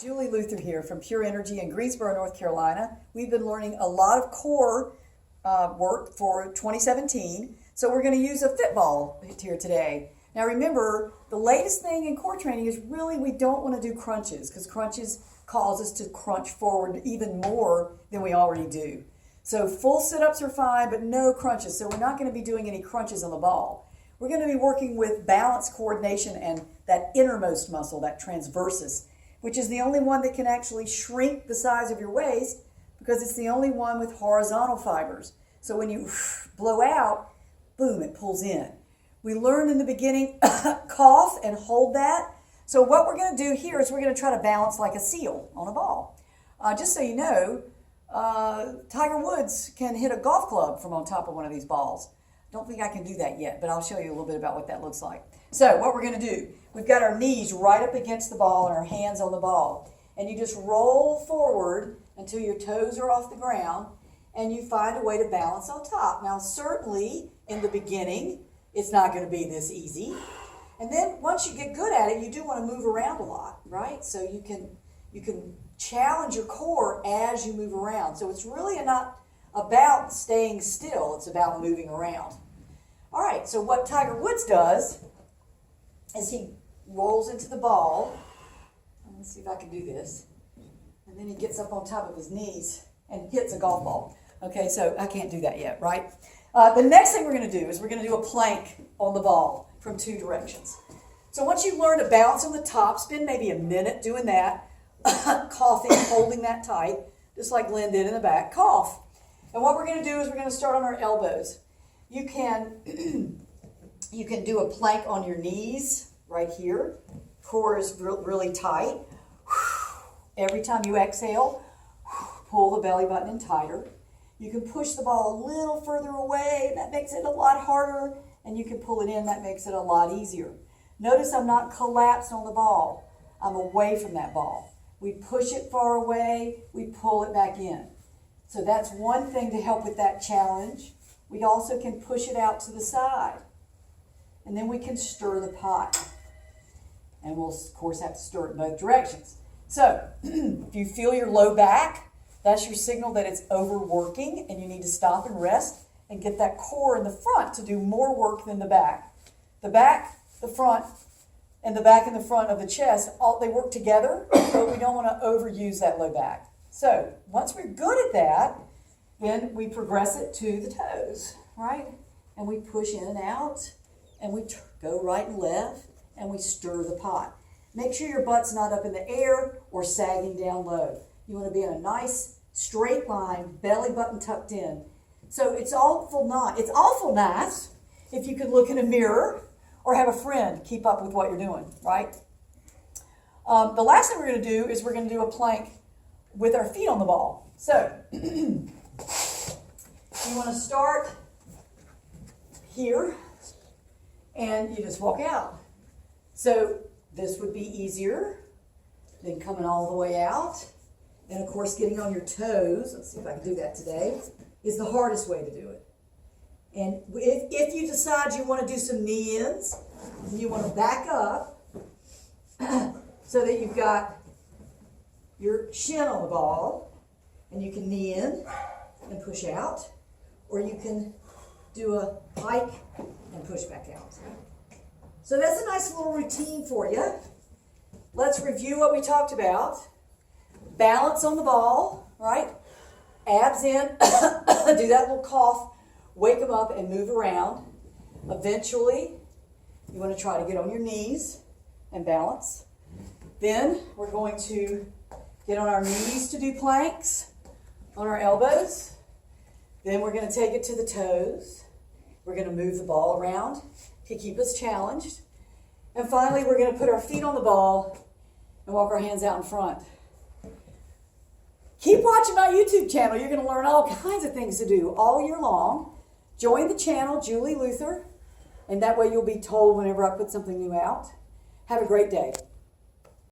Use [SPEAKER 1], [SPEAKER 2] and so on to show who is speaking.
[SPEAKER 1] Julie Luther here from Pure Energy in Greensboro, North Carolina. We've been learning a lot of core work for 2017, so we're going to use a Fitball here today. Now remember, the latest thing in core training is really we don't want to do crunches because crunches cause us to crunch forward even more than we already do. So full sit-ups are fine, but no crunches. So we're not going to be doing any crunches on the ball. We're going to be working with balance, coordination, and that innermost muscle, that transversus, which is the only one that can actually shrink the size of your waist because it's the only one with horizontal fibers. So when you blow out, boom, it pulls in. We learned in the beginning, cough and hold that. So what we're going to do here is we're going to try to balance like a seal on a ball. Just so you know, Tiger Woods can hit a golf club from on top of one of these balls. Don't think I can do that yet, but I'll show you a little bit about what that looks like. So what we're going to do, we've got our knees right up against the ball and our hands on the ball. And you just roll forward until your toes are off the ground and you find a way to balance on top. Now certainly in the beginning, it's not going to be this easy. And then once you get good at it, you do want to move around a lot, right? So you can challenge your core as you move around. So it's really not about staying still, it's about moving around. All right, so what Tiger Woods does is he rolls into the ball. Let's see if I can do this. And then he gets up on top of his knees and hits a golf ball. Okay, so I can't do that yet, right? The next thing we're going to do is we're going to do a plank on the ball from two directions. So once you learn to balance on the top, spend maybe a minute doing that, coughing, holding that tight, just like Glenn did in the back, cough. And what we're going to do is we're going to start on our elbows. You can do a plank on your knees right here. Core is really tight. Every time you exhale, pull the belly button in tighter. You can push the ball a little further away. That makes it a lot harder. And you can pull it in. That makes it a lot easier. Notice I'm not collapsed on the ball. I'm away from that ball. We push it far away. We pull it back in. So that's one thing to help with that challenge. We also can push it out to the side. And then we can stir the pot. And we'll, of course, have to stir it in both directions. So if you feel your low back, that's your signal that it's overworking and you need to stop and rest and get that core in the front to do more work than the back. The back, the front, and the back and the front of the chest, they work together, but we don't want to overuse that low back. So once we're good at that, then we progress it to the toes, right? And we push in and out, and we go right and left, and we stir the pot. Make sure your butt's not up in the air or sagging down low. You want to be in a nice straight line, belly button tucked in. So it's awful nice if you could look in a mirror or have a friend keep up with what you're doing, right? The last thing we're going to do is we're going to do a plank with our feet on the ball. So you want to start here and you just walk out. So this would be easier than coming all the way out. And of course, getting on your toes, let's see if I can do that today, is the hardest way to do it. And if you decide you want to do some knee-ins, you want to back up so that you've got your shin on the ball, and you can knee in and push out, or you can do a pike and push back out. So that's a nice little routine for you. Let's review what we talked about. Balance on the ball, right? Abs in, do that little cough, wake them up and move around. Eventually, you want to try to get on your knees and balance. Then we're going to get on our knees to do planks on our elbows. Then we're going to take it to the toes. We're going to move the ball around to keep us challenged. And finally, we're going to put our feet on the ball and walk our hands out in front. Keep watching my YouTube channel. You're going to learn all kinds of things to do all year long. Join the channel, Julie Luther, and that way you'll be told whenever I put something new out. Have a great day.